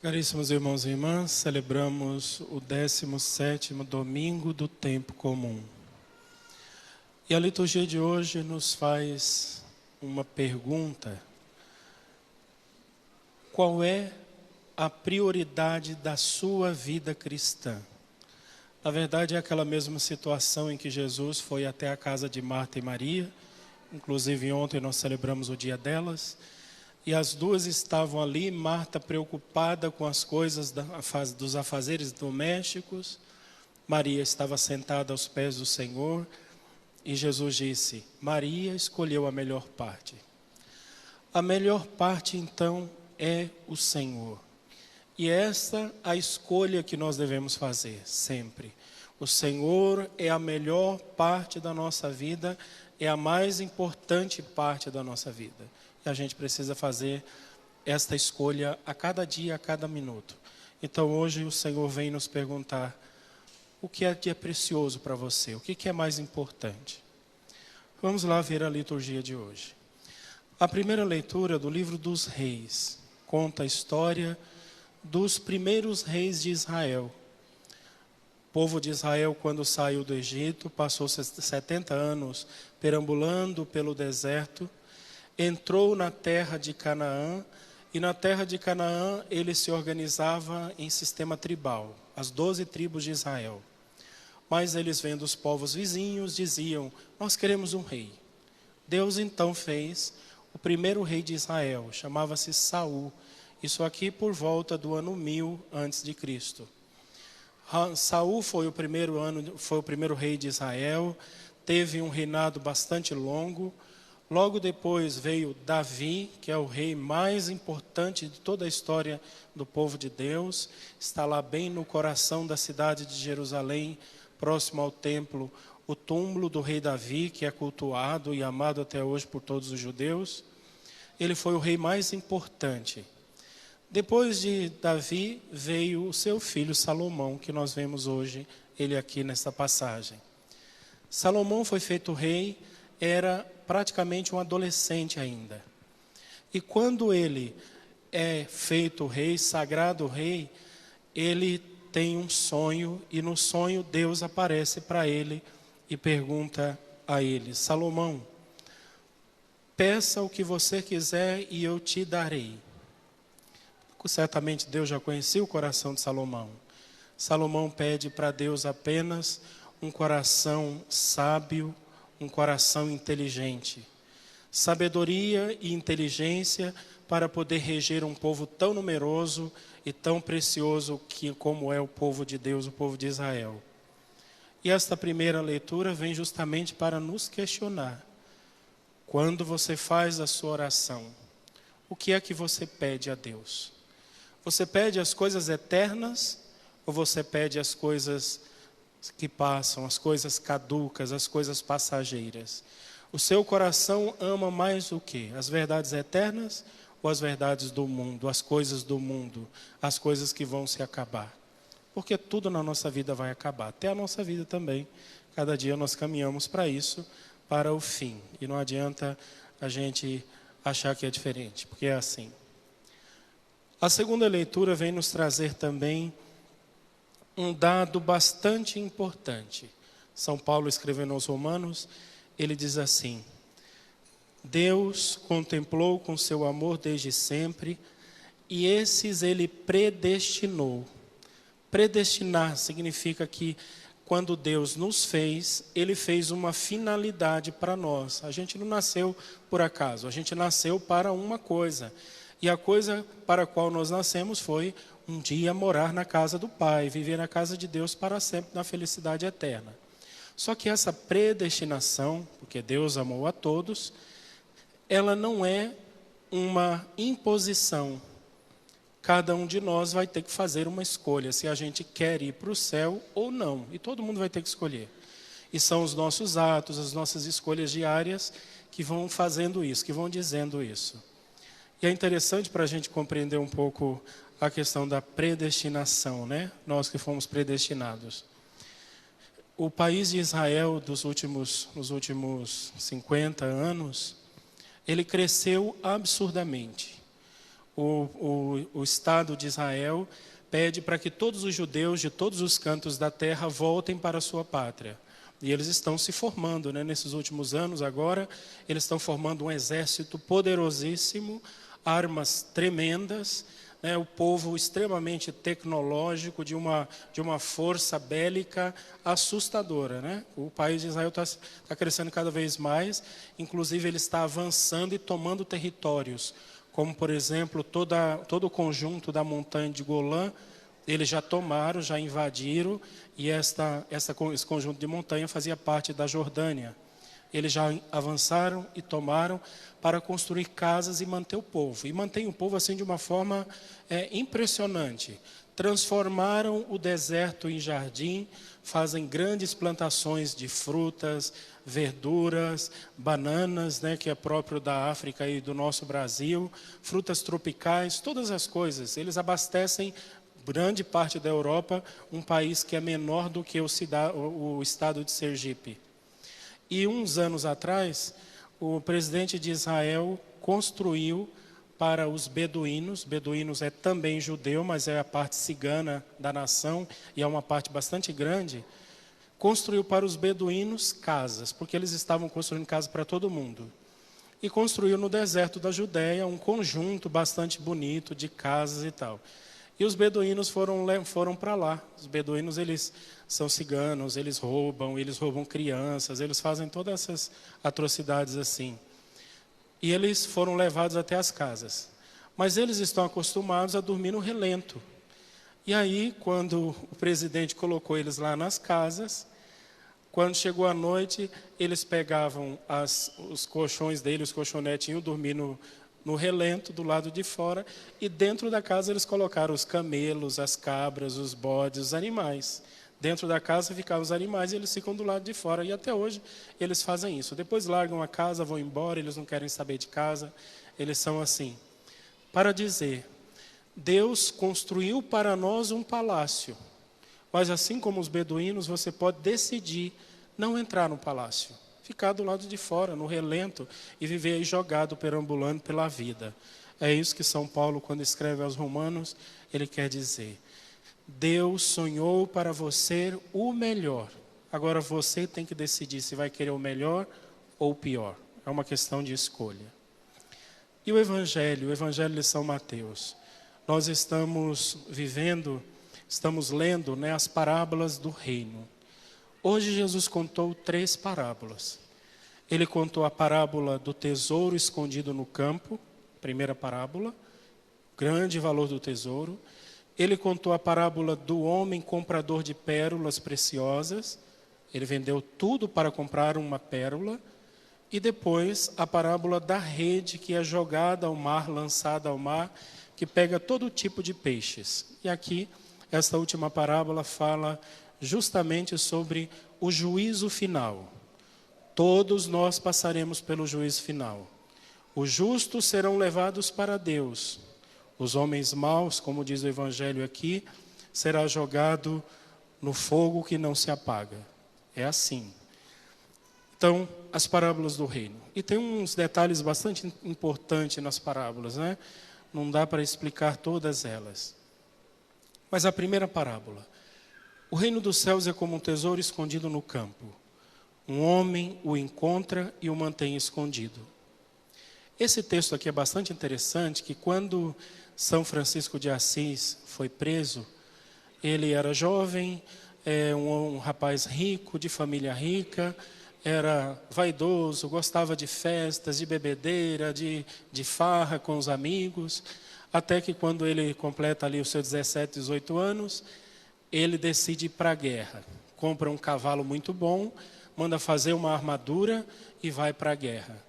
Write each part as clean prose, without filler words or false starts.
Caríssimos irmãos e irmãs, celebramos o 17º domingo do tempo comum. E a liturgia de hoje nos faz uma pergunta: qual é a prioridade da sua vida cristã? Na verdade, é aquela mesma situação em que Jesus foi até a casa de Marta e Maria. Inclusive, ontem nós celebramos o dia delas. E as duas estavam ali, Marta preocupada com as coisas dos afazeres domésticos. Maria estava sentada aos pés do Senhor. E Jesus disse: Maria escolheu a melhor parte. A melhor parte, então, é o Senhor. E esta é a escolha que nós devemos fazer sempre. O Senhor é a melhor parte da nossa vida, é a mais importante parte da nossa vida. E a gente precisa fazer esta escolha a cada dia, a cada minuto. Então hoje o Senhor vem nos perguntar: o que é precioso para você? O que é mais importante? Vamos lá ver a liturgia de hoje. A primeira leitura do livro dos Reis conta a história dos primeiros reis de Israel. O povo de Israel, quando saiu do Egito, passou 70 anos perambulando pelo deserto, entrou na terra de Canaã, e na terra de Canaã ele se organizava em sistema tribal, as 12 tribos de Israel. Mas eles, vendo os povos vizinhos, diziam: nós queremos um rei. Deus então fez o primeiro rei de Israel, chamava-se Saul. Isso aqui por volta do ano 1000 a.C. Saul foi o primeiro rei de Israel, teve um reinado bastante longo. Logo depois veio Davi, que é o rei mais importante de toda a história do povo de Deus. Está lá bem no coração da cidade de Jerusalém, próximo ao templo, o túmulo do rei Davi, que é cultuado e amado até hoje por todos os judeus. Ele foi o rei mais importante. Depois de Davi veio o seu filho Salomão, que nós vemos hoje ele aqui nesta passagem. Salomão foi feito rei, era praticamente um adolescente ainda. E quando ele é feito rei, sagrado rei, ele tem um sonho, e no sonho Deus aparece para ele e pergunta a ele: Salomão, peça o que você quiser e eu te darei. Certamente Deus já conhecia o coração de Salomão. Salomão pede para Deus apenas um coração sábio, um coração inteligente. Sabedoria e inteligência para poder reger um povo tão numeroso e tão precioso como é o povo de Deus, o povo de Israel. E esta primeira leitura vem justamente para nos questionar. Quando você faz a sua oração, o que é que você pede a Deus? Você pede as coisas eternas ou você pede as coisas que passam, as coisas caducas, as coisas passageiras? O seu coração ama mais o quê? As verdades eternas ou as verdades do mundo, as coisas do mundo, as coisas que vão se acabar? Porque tudo na nossa vida vai acabar, até a nossa vida também. Cada dia nós caminhamos para isso, para o fim. E não adianta a gente achar que é diferente, porque é assim. A segunda leitura vem nos trazer também um dado bastante importante. São Paulo, escrevendo aos Romanos, ele diz assim: Deus contemplou com seu amor desde sempre, e esses ele predestinou. Predestinar significa que quando Deus nos fez, ele fez uma finalidade para nós. A gente não nasceu por acaso, a gente nasceu para uma coisa. E a coisa para a qual nós nascemos foi um dia morar na casa do Pai, viver na casa de Deus para sempre, na felicidade eterna. Só que essa predestinação, porque Deus amou a todos, ela não é uma imposição. Cada um de nós vai ter que fazer uma escolha, se a gente quer ir para o céu ou não. E todo mundo vai ter que escolher. E são os nossos atos, as nossas escolhas diárias que vão fazendo isso, que vão dizendo isso. E é interessante para a gente compreender um pouco a questão da predestinação, né? Nós que fomos predestinados. O país de Israel nos últimos 50 anos, ele cresceu absurdamente. o Estado de Israel pede para que todos os judeus de todos os cantos da terra voltem para a sua pátria. E eles estão se formando, né? Nesses últimos anos agora, eles estão formando um exército poderosíssimo, armas tremendas, né? O povo extremamente tecnológico, de uma força bélica assustadora, né? O país de Israel está crescendo cada vez mais, inclusive ele está avançando e tomando territórios, como por exemplo todo o conjunto da montanha de Golã. Eles já tomaram, já invadiram, e esse conjunto de montanha fazia parte da Jordânia. Eles já avançaram e tomaram para construir casas e manter o povo. E mantém o povo assim de uma forma impressionante. Transformaram o deserto em jardim, fazem grandes plantações de frutas, verduras, bananas, né, que é próprio da África e do nosso Brasil, frutas tropicais, todas as coisas. Eles abastecem grande parte da Europa, um país que é menor do que o estado de Sergipe. E uns anos atrás, o presidente de Israel construiu para os beduínos. Beduínos é também judeu, mas é a parte cigana da nação, e é uma parte bastante grande. Construiu para os beduínos casas, porque eles estavam construindo casas para todo mundo. E construiu no deserto da Judéia um conjunto bastante bonito de casas e tal. E os beduínos foram para lá. Os beduínos, eles são ciganos, eles roubam crianças, eles fazem todas essas atrocidades assim. E eles foram levados até as casas. Mas eles estão acostumados a dormir no relento. E aí, quando o presidente colocou eles lá nas casas, quando chegou a noite, eles pegavam os colchões deles, os colchonetes, iam dormir no relento, do lado de fora, e dentro da casa eles colocaram os camelos, as cabras, os bodes, os animais. Dentro da casa ficavam os animais e eles ficam do lado de fora. E até hoje eles fazem isso. Depois largam a casa, vão embora, eles não querem saber de casa. Eles são assim. Para dizer, Deus construiu para nós um palácio. Mas assim como os beduínos, você pode decidir não entrar no palácio. Ficar do lado de fora, no relento, e viver aí jogado, perambulando pela vida. É isso que São Paulo, quando escreve aos Romanos, ele quer dizer. Deus sonhou para você o melhor. Agora você tem que decidir se vai querer o melhor ou o pior. É uma questão de escolha. E o Evangelho de São Mateus. Nós estamos lendo, né, as parábolas do reino. Hoje Jesus contou 3 parábolas. Ele contou a parábola do tesouro escondido no campo, primeira parábola, grande valor do tesouro. Ele contou a parábola do homem comprador de pérolas preciosas. Ele vendeu tudo para comprar uma pérola. E depois a parábola da rede que é jogada ao mar, lançada ao mar, que pega todo tipo de peixes. E aqui, esta última parábola fala justamente sobre o juízo final. Todos nós passaremos pelo juízo final. Os justos serão levados para Deus. Os homens maus, como diz o Evangelho aqui, será jogado no fogo que não se apaga. É assim. Então, as parábolas do reino. E tem uns detalhes bastante importantes nas parábolas, né? Não dá para explicar todas elas. Mas a primeira parábola. O reino dos céus é como um tesouro escondido no campo. Um homem o encontra e o mantém escondido. Esse texto aqui é bastante interessante, que quando São Francisco de Assis foi preso, ele era jovem, um rapaz rico, de família rica, era vaidoso, gostava de festas, de bebedeira, de farra com os amigos, até que quando ele completa ali os seus 17, 18 anos, ele decide ir para a guerra. Compra um cavalo muito bom, manda fazer uma armadura e vai para a guerra.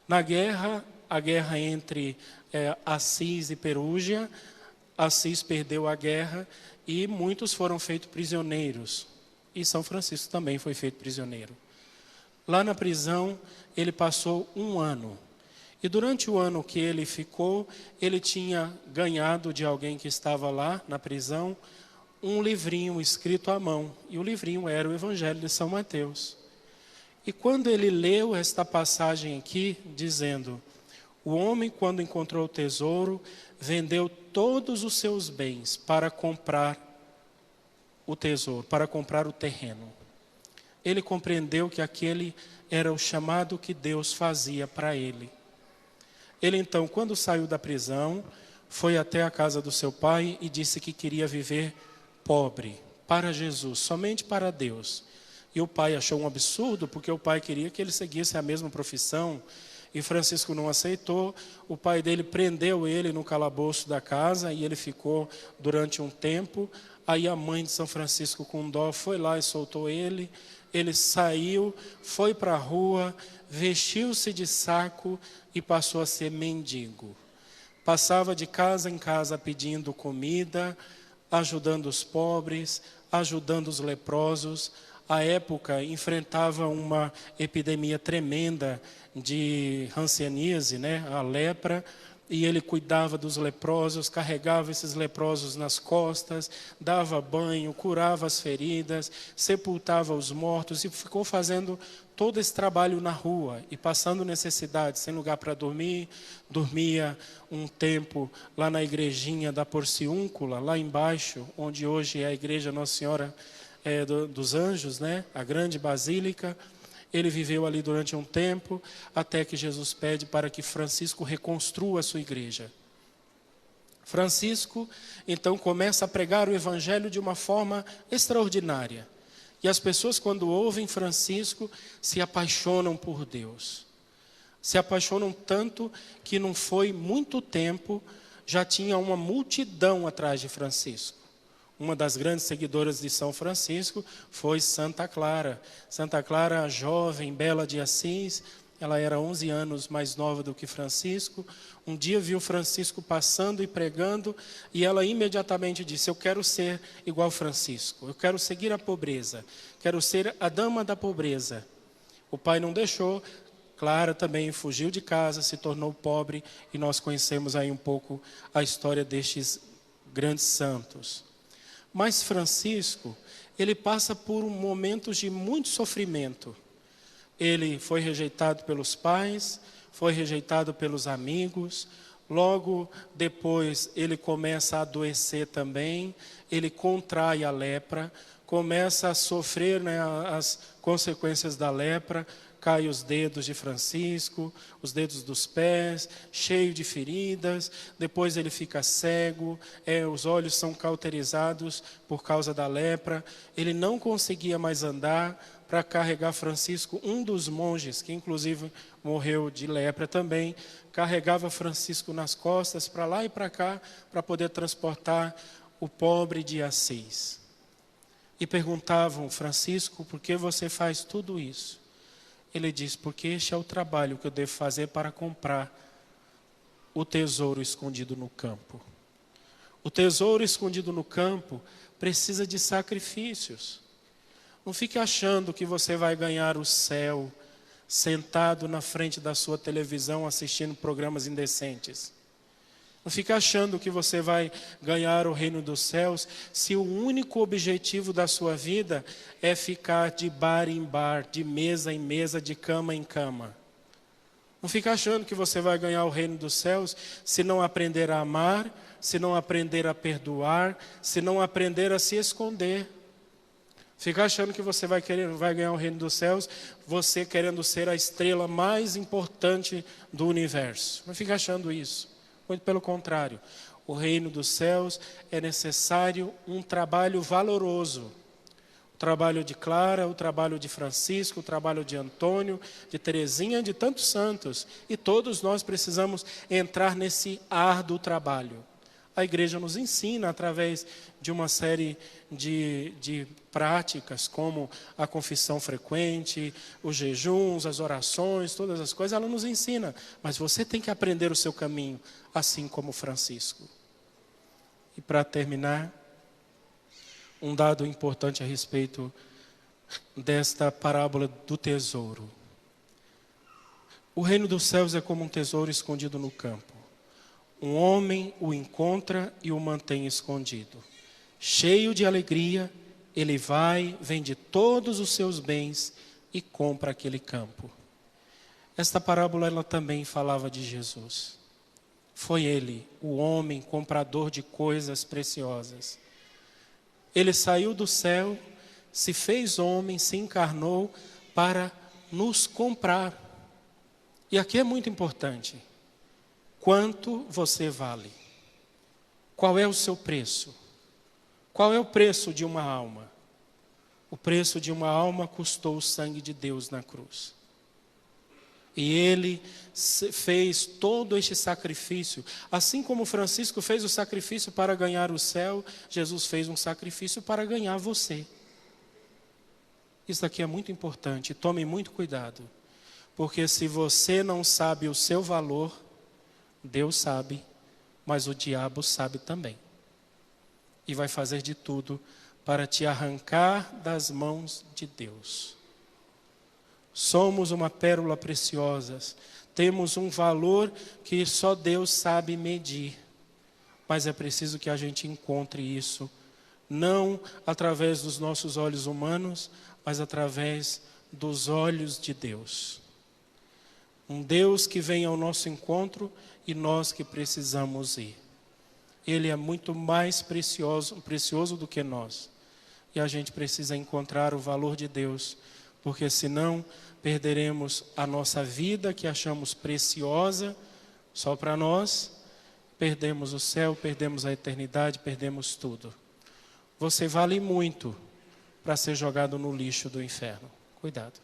Na guerra, a guerra entre Assis e Perúgia, Assis perdeu a guerra e muitos foram feitos prisioneiros. E São Francisco também foi feito prisioneiro. Lá na prisão, ele passou 1 ano. E durante o ano que ele ficou, ele tinha ganhado de alguém que estava lá na prisão um livrinho escrito à mão. E o livrinho era o Evangelho de São Mateus. E quando ele leu esta passagem aqui, dizendo: O homem, quando encontrou o tesouro, vendeu todos os seus bens para comprar o tesouro, para comprar o terreno. Ele compreendeu que aquele era o chamado que Deus fazia para ele. Ele então, quando saiu da prisão, foi até a casa do seu pai e disse que queria viver pobre, para Jesus, somente para Deus. E o pai achou um absurdo, porque o pai queria que ele seguisse a mesma profissão. E Francisco não aceitou. O pai dele prendeu ele no calabouço da casa e ele ficou durante um tempo. Aí a mãe de São Francisco, com dó, foi lá e soltou ele. Ele saiu, foi para a rua, vestiu-se de saco e passou a ser mendigo. Passava de casa em casa pedindo comida, ajudando os pobres, ajudando os leprosos. A época enfrentava uma epidemia tremenda de hanseníase, a lepra, e ele cuidava dos leprosos, carregava esses leprosos nas costas, dava banho, curava as feridas, sepultava os mortos e ficou fazendo todo esse trabalho na rua e passando necessidade, sem lugar para dormir. Dormia um tempo lá na igrejinha da Porciúncula, lá embaixo, onde hoje é a igreja Nossa Senhora dos Anjos, a grande basílica. Ele viveu ali durante um tempo, até que Jesus pede para que Francisco reconstrua a sua igreja. Francisco, então, começa a pregar o evangelho de uma forma extraordinária. E as pessoas, quando ouvem Francisco, se apaixonam por Deus. Se apaixonam tanto que não foi muito tempo, já tinha uma multidão atrás de Francisco. Uma das grandes seguidoras de São Francisco foi Santa Clara. Santa Clara, jovem, bela de Assis, ela era 11 anos mais nova do que Francisco. Um dia viu Francisco passando e pregando, e ela imediatamente disse: eu quero ser igual Francisco, eu quero seguir a pobreza, quero ser a dama da pobreza. O pai não deixou. Clara também fugiu de casa, se tornou pobre, e nós conhecemos aí um pouco a história destes grandes santos. Mas Francisco, ele passa por momentos de muito sofrimento. Ele foi rejeitado pelos pais, foi rejeitado pelos amigos. Logo depois ele começa a adoecer também, ele contrai a lepra, começa a sofrer as consequências da lepra. Cai os dedos de Francisco, os dedos dos pés, cheio de feridas. Depois ele fica cego, os olhos são cauterizados por causa da lepra. Ele não conseguia mais andar. Para carregar Francisco, um dos monges, que inclusive morreu de lepra também, carregava Francisco nas costas, para lá e para cá, para poder transportar o pobre de Assis. E perguntavam: Francisco, por que você faz tudo isso? Ele diz: porque este é o trabalho que eu devo fazer para comprar o tesouro escondido no campo. O tesouro escondido no campo precisa de sacrifícios. Não fique achando que você vai ganhar o céu sentado na frente da sua televisão assistindo programas indecentes. Não fique achando que você vai ganhar o reino dos céus se o único objetivo da sua vida é ficar de bar em bar, de mesa em mesa, de cama em cama. Não fique achando que você vai ganhar o reino dos céus se não aprender a amar, se não aprender a perdoar, se não aprender a se esconder. Fica achando que você vai ganhar o reino dos céus, você querendo ser a estrela mais importante do universo. Não fica achando isso. Muito pelo contrário. O reino dos céus é necessário um trabalho valoroso. O trabalho de Clara, o trabalho de Francisco, o trabalho de Antônio, de Teresinha, de tantos santos. E todos nós precisamos entrar nesse árduo trabalho. A igreja nos ensina através de uma série de práticas, como a confissão frequente, os jejuns, as orações, todas as coisas, ela nos ensina. Mas você tem que aprender o seu caminho, assim como Francisco. E para terminar, um dado importante a respeito desta parábola do tesouro. O reino dos céus é como um tesouro escondido no campo. Um homem o encontra e o mantém escondido. Cheio de alegria, ele vai, vende todos os seus bens e compra aquele campo. Esta parábola ela também falava de Jesus. Foi ele, o homem comprador de coisas preciosas. Ele saiu do céu, se fez homem, se encarnou para nos comprar. E aqui é muito importante. Quanto você vale? Qual é o seu preço? Qual é o preço de uma alma? O preço de uma alma custou o sangue de Deus na cruz. E ele fez todo este sacrifício. Assim como Francisco fez o sacrifício para ganhar o céu, Jesus fez um sacrifício para ganhar você. Isso aqui é muito importante, tome muito cuidado. Porque se você não sabe o seu valor, Deus sabe, mas o diabo sabe também. E vai fazer de tudo para te arrancar das mãos de Deus. Somos uma pérola preciosa, temos um valor que só Deus sabe medir, mas é preciso que a gente encontre isso, não através dos nossos olhos humanos, mas através dos olhos de Deus. Um Deus que vem ao nosso encontro e nós que precisamos ir. Ele é muito mais precioso do que nós. E a gente precisa encontrar o valor de Deus, porque senão perderemos a nossa vida que achamos preciosa só para nós, perdemos o céu, perdemos a eternidade, perdemos tudo. Você vale muito para ser jogado no lixo do inferno. Cuidado.